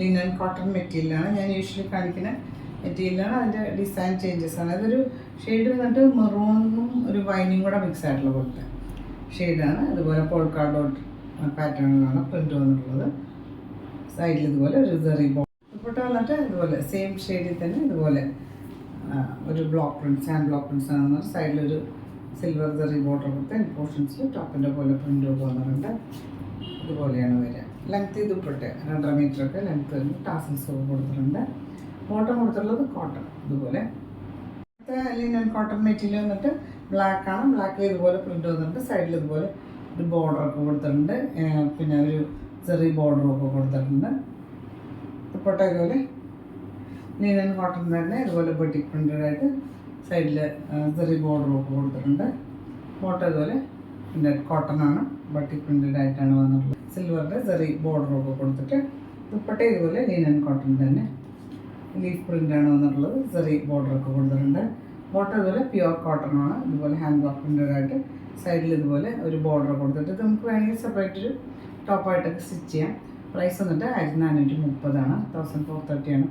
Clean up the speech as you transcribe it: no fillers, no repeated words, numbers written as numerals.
Linen cotton മെറ്റീരിയലാണ്. ഞാൻ usually കാണിക്കുന്ന മെറ്റീരിയലാണ്. അതിൻ്റെ ഡിസൈൻ ചേഞ്ചസ് ആണ്. അതൊരു ഷെയ്ഡ് വന്നിട്ട് മെറൂണും ഒരു വൈനും കൂടെ മിക്സ് ആയിട്ടുള്ള പോലത്തെ ഷെയ്ഡാണ്. അതുപോലെ പോൾക്കാ ഡോട്ട് പാറ്റേണിലാണ് പ്രിൻറ്റ് വന്നിട്ടുള്ളത്. സൈഡിൽ ഇതുപോലെ ഒരു സെറി ദുപ്പട്ട വന്നിട്ട് ഇതുപോലെ സെയിം ഷെയ്ഡിൽ തന്നെ ഇതുപോലെ ഒരു block prints, hand block prints ആണെന്ന്. സൈഡിലൊരു സിൽവർ സെറി ബോർഡർ കൊടുത്ത് പോർഷൻസിൽ ടോപ്പിൻ്റെ പോലെ പ്രിൻ്റ് ഒക്കെ വന്നിട്ടുണ്ട്. ഇതുപോലെയാണ് വരിക. ലെങ്ത് ദുപ്പട്ട 2.5 മീറ്ററൊക്കെ ലെങ്ത് വരുമ്പോൾ ടാസൽസ് ഒക്കെ കൊടുത്തിട്ടുണ്ട്. ബോട്ടം കൊടുത്തുള്ളത് കോട്ടൺ. ഇതുപോലെ ലിനൻ കോട്ടൺ മെറ്റീരിയൽ വന്നിട്ട് ബ്ലാക്ക് ആണ്. ബ്ലാക്കിൽ ഇതുപോലെ പ്രിൻ്റ് വന്നിട്ടുണ്ട്. സൈഡിൽ ഇതുപോലെ ഒരു ബോർഡറൊക്കെ കൊടുത്തിട്ടുണ്ട്. പിന്നെ ഒരു ചെറിയ ബോർഡറൊക്കെ കൊടുത്തിട്ടുണ്ട്. ദുപ്പട്ട ഇതുപോലെ ലിനൻ കോട്ടൺ തന്നെ ഇതുപോലെ ബട്ടിക് പ്രിൻ്റഡായിട്ട് സൈഡിൽ ചെറിയ ബോർഡറൊക്കെ കൊടുത്തിട്ടുണ്ട്. ബോട്ടം ഇതുപോലെ പിന്നെ കോട്ടണാണ്, ബട്ടിക് പ്രിൻ്റഡ് ആയിട്ടാണ് വന്നിട്ടുള്ളത്. സിൽവറിൻ്റെ ചെറിയ ബോർഡറൊക്കെ കൊടുത്തിട്ട് ദുപ്പട്ട ഇതുപോലെ ലിനൻ കോട്ടൺ തന്നെ ലീഫ് പ്രിൻ്റാണ് വന്നിട്ടുള്ളത്. ചെറിയ ബോർഡറൊക്കെ കൊടുത്തിട്ടുണ്ട്. ബോട്ടം ഇതുപോലെ പ്യുവർ കോട്ടണാണ്. ഇതുപോലെ ഹാൻഡ് വർക്ക് പ്രിൻ്റഡായിട്ട് സൈഡിൽ ഇതുപോലെ ഒരു ബോർഡർ കൊടുത്തിട്ട് നമുക്ക് വേണമെങ്കിൽ സെപ്പറേറ്റ് ഒരു ടോപ്പായിട്ടൊക്കെ സ്റ്റിച്ച് ചെയ്യാം. പ്രൈസ് വന്നിട്ട് 1430 ആണ്. 1430 ആണ്.